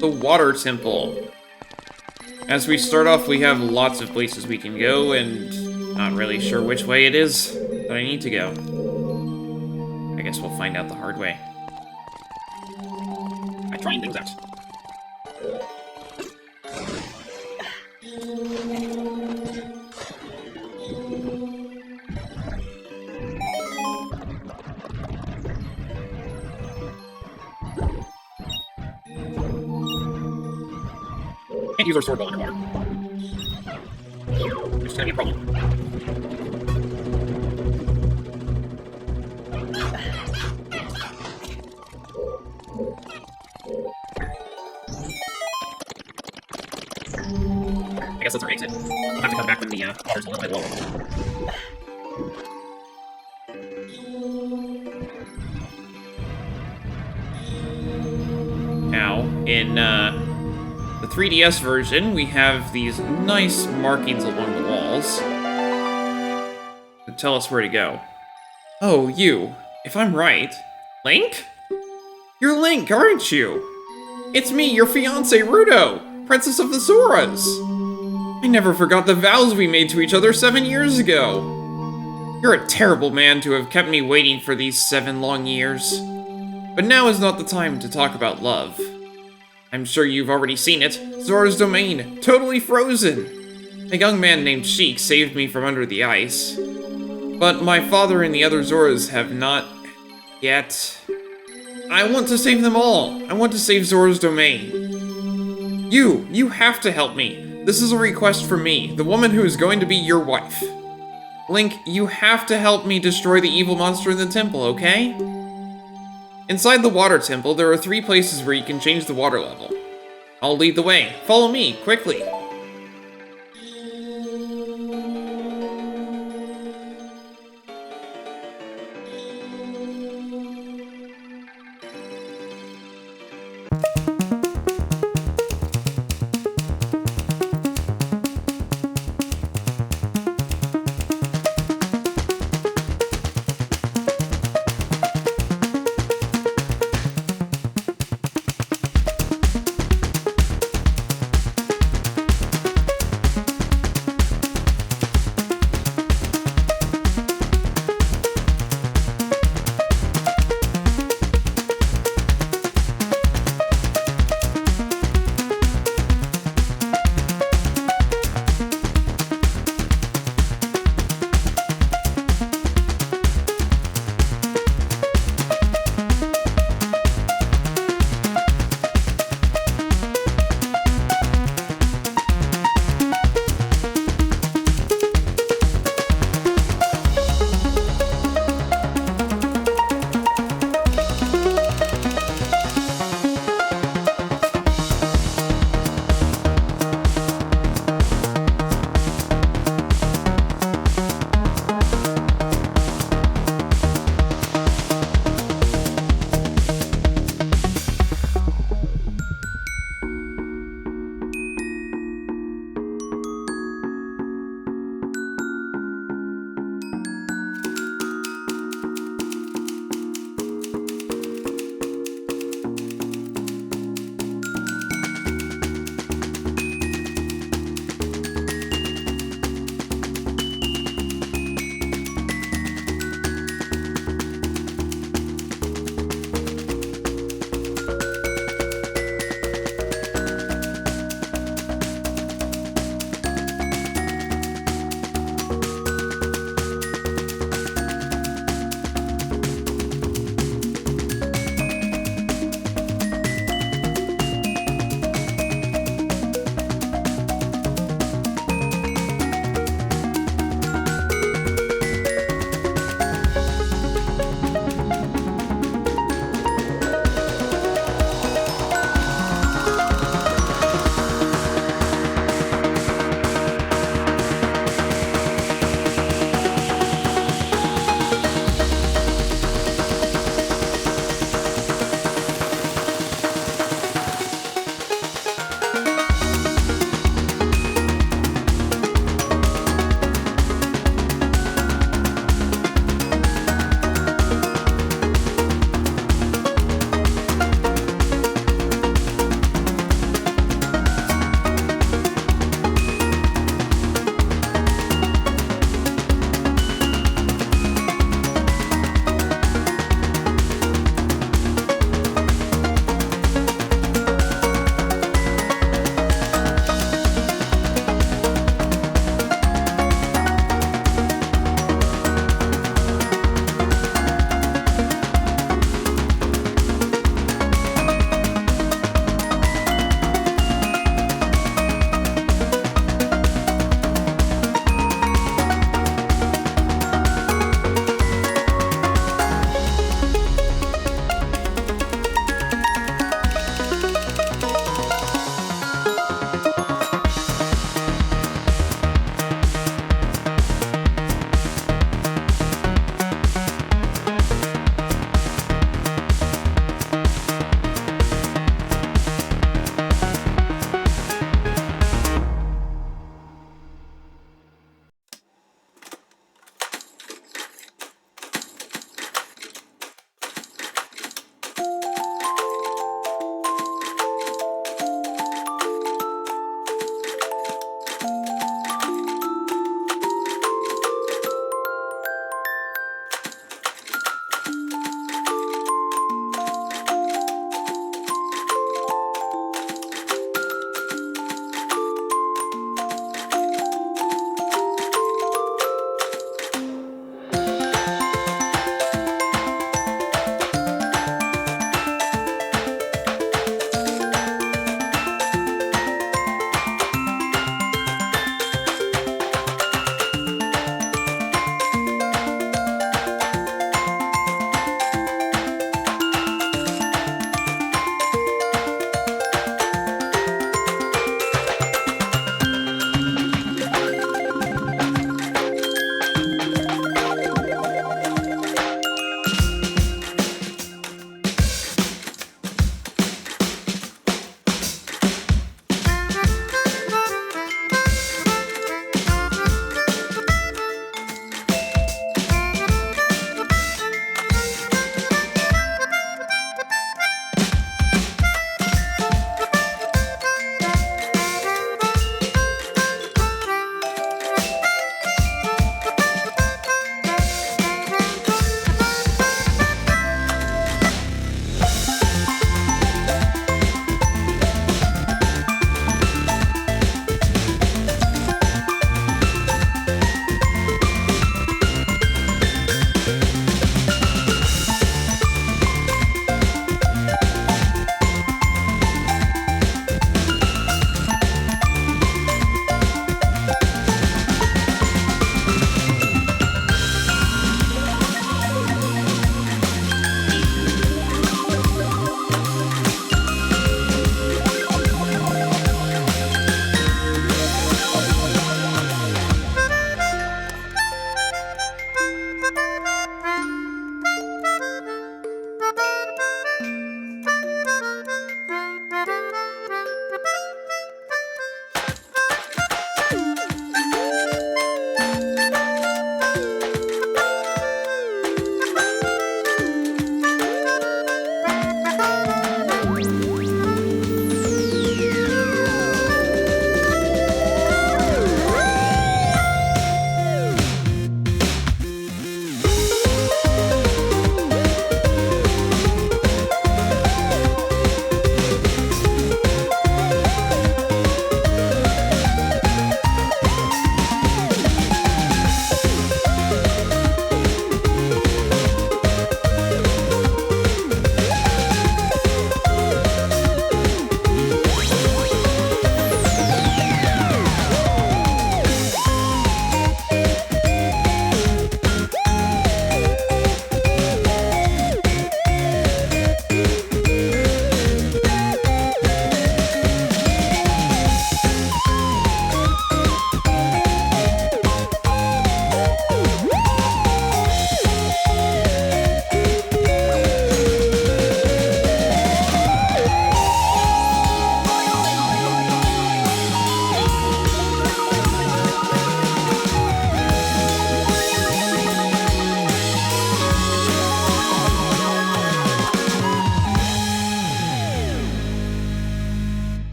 The Water Temple. As we start off, we have lots of places we can go, and not really sure which way it is that I need to go. I guess we'll find out the hard way. By trying things out. Can't use our sword while underwater. It's gonna be a problem. I guess that's our exit. We'll have to come back when the water's a little bit lower. Now, in the 3DS version, we have these nice markings along the walls that tell us where to go. Oh, you. If I'm right, Link? You're Link, aren't you? It's me, your fiancé, Ruto, Princess of the Zoras. I never forgot the vows we made to each other 7 years ago. You're a terrible man to have kept me waiting for these 7 long years. But now is not the time to talk about love. I'm sure you've already seen it. Zora's domain, totally frozen. A young man named Sheik saved me from under the ice. But my father and the other Zoras have not yet. I want to save them all. I want to save Zora's domain. You have to help me. This is a request from me, the woman who is going to be your wife. Link, you have to help me destroy the evil monster in the temple, okay? Inside the water temple, there are 3 places where you can change the water level. I'll lead the way. Follow me, quickly.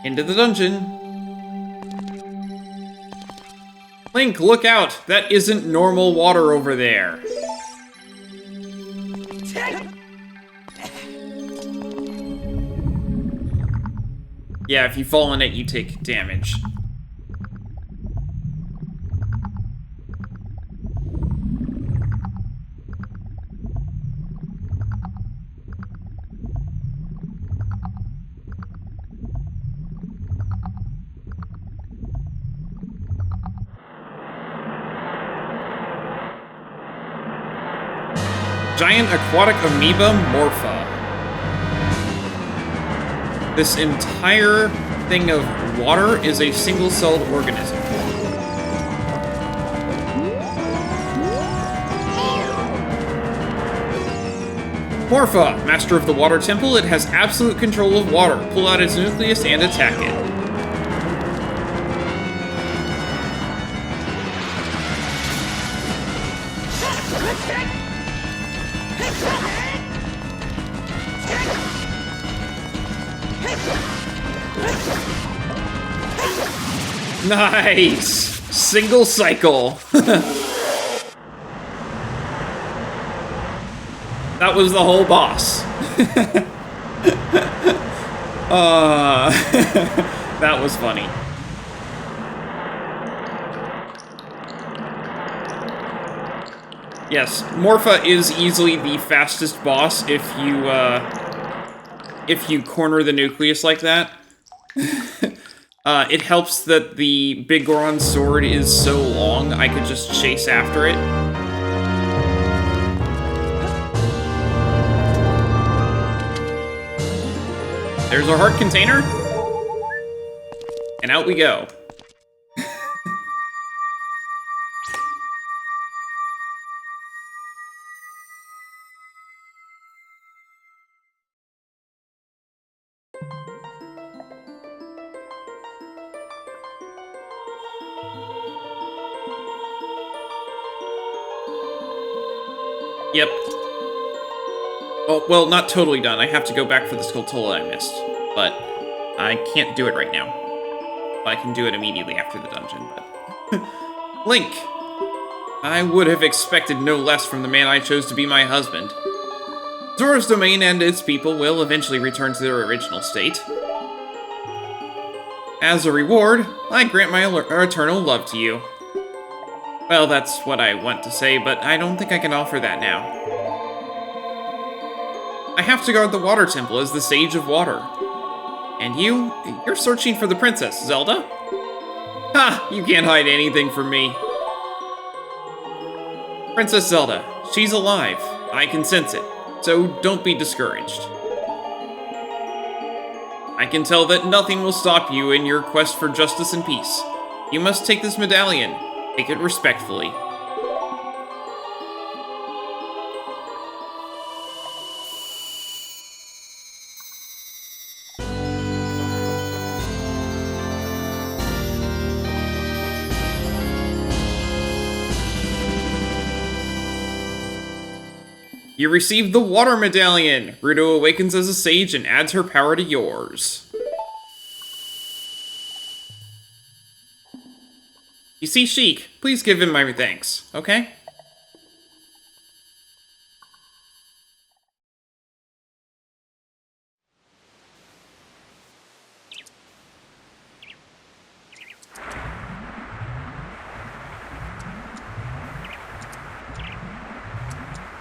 Into the dungeon. Link, look out! That isn't normal water over there. Yeah, if you fall in it, you take damage. Giant aquatic amoeba Morpha. This entire thing of water is a single-celled organism. Morpha, master of the water temple, it has absolute control of water. Pull out its nucleus and attack it. Nice! Single cycle. That was the whole boss. That was funny. Yes, Morpha is easily the fastest boss if you corner the nucleus like that. It helps that the Biggoron sword is so long, I could just chase after it. There's our heart container. And out we go. Yep. Oh, well, not totally done. I have to go back for the Skulltula I missed. But I can't do it right now. I can do it immediately after the dungeon, but... Link! I would have expected no less from the man I chose to be my husband. Zora's domain and its people will eventually return to their original state. As a reward, I grant my eternal love to you. Well, that's what I want to say, but I don't think I can offer that now. I have to guard the water temple as the Sage of Water. And you're searching for the princess, Zelda? Ha! You can't hide anything from me. Princess Zelda, she's alive. I can sense it, so don't be discouraged. I can tell that nothing will stop you in your quest for justice and peace. You must take this medallion. Take it respectfully. You received the Water Medallion! Ruto awakens as a sage and adds her power to yours. You see Sheik, please give him my thanks, okay?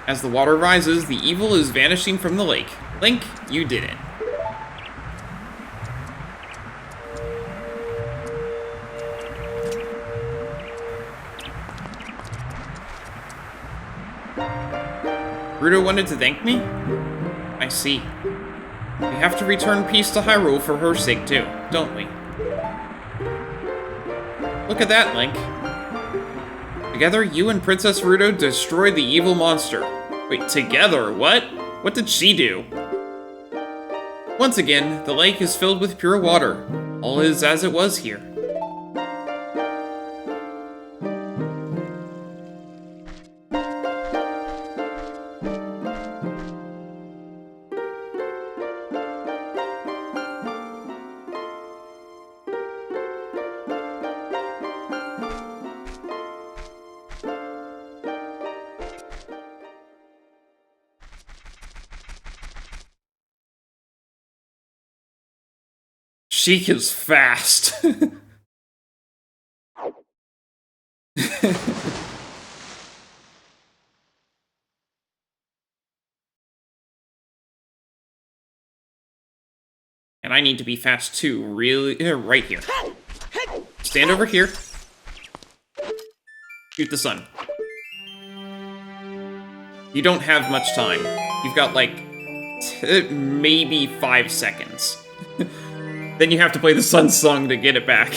As the water rises, the evil is vanishing from the lake. Link, you did it. Ruto wanted to thank me? I see. We have to return peace to Hyrule for her sake too, don't we? Look at that, Link. Together, you and Princess Ruto destroyed the evil monster. Wait, together? What? What did she do? Once again, the lake is filled with pure water. All is as it was here. cheek is fast. And I need to be fast too, really, right here. Stand over here. Shoot the sun. You don't have much time. You've got like, maybe 5 seconds. Then you have to play the sun song to get it back.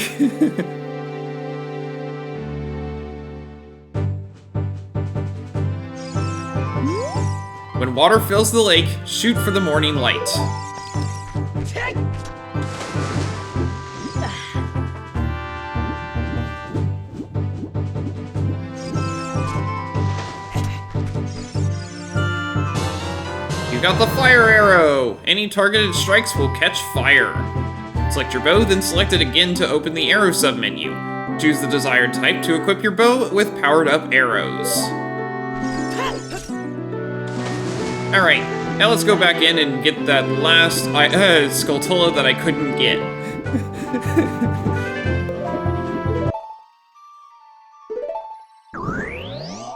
When water fills the lake, shoot for the morning light. You got the fire arrow! Any targeted strikes will catch fire. Select your bow, then select it again to open the arrow submenu. Choose the desired type to equip your bow with powered-up arrows. Alright, now let's go back in and get that last Skulltula that I couldn't get.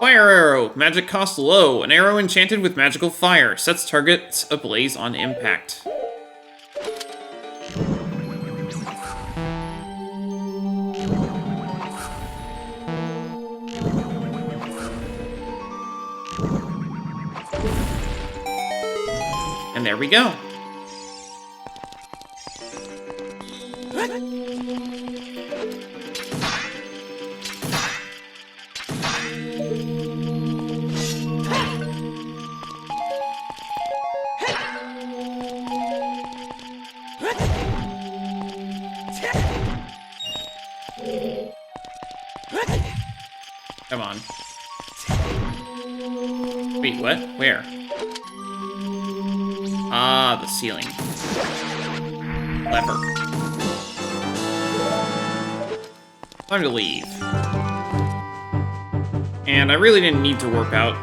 Fire arrow! Magic cost low. An arrow enchanted with magical fire. Sets targets ablaze on impact. And there we go. Come on. Wait, what? Where? Ah, the ceiling. Lever. Time to leave. And I really didn't need to warp out,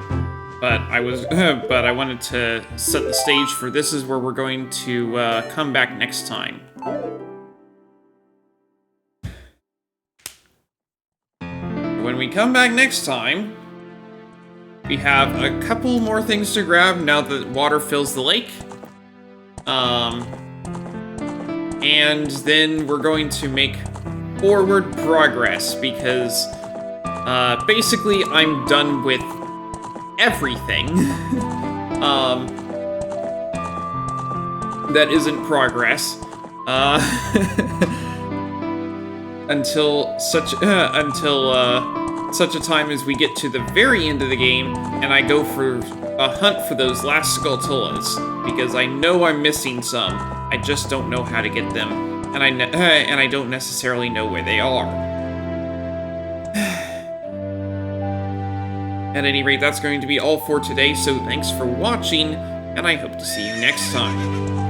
but I was, but I wanted to set the stage for this is where we're going to come back next time. When we come back next time, we have a couple more things to grab now that water fills the lake. And then we're going to make forward progress because basically I'm done with everything that isn't progress until such a time as we get to the very end of the game and I go for a hunt for those last Skulltulas, because I know I'm missing some. I just don't know how to get them, and I don't necessarily know where they are. At any rate, that's going to be all for today, so thanks for watching, and I hope to see you next time.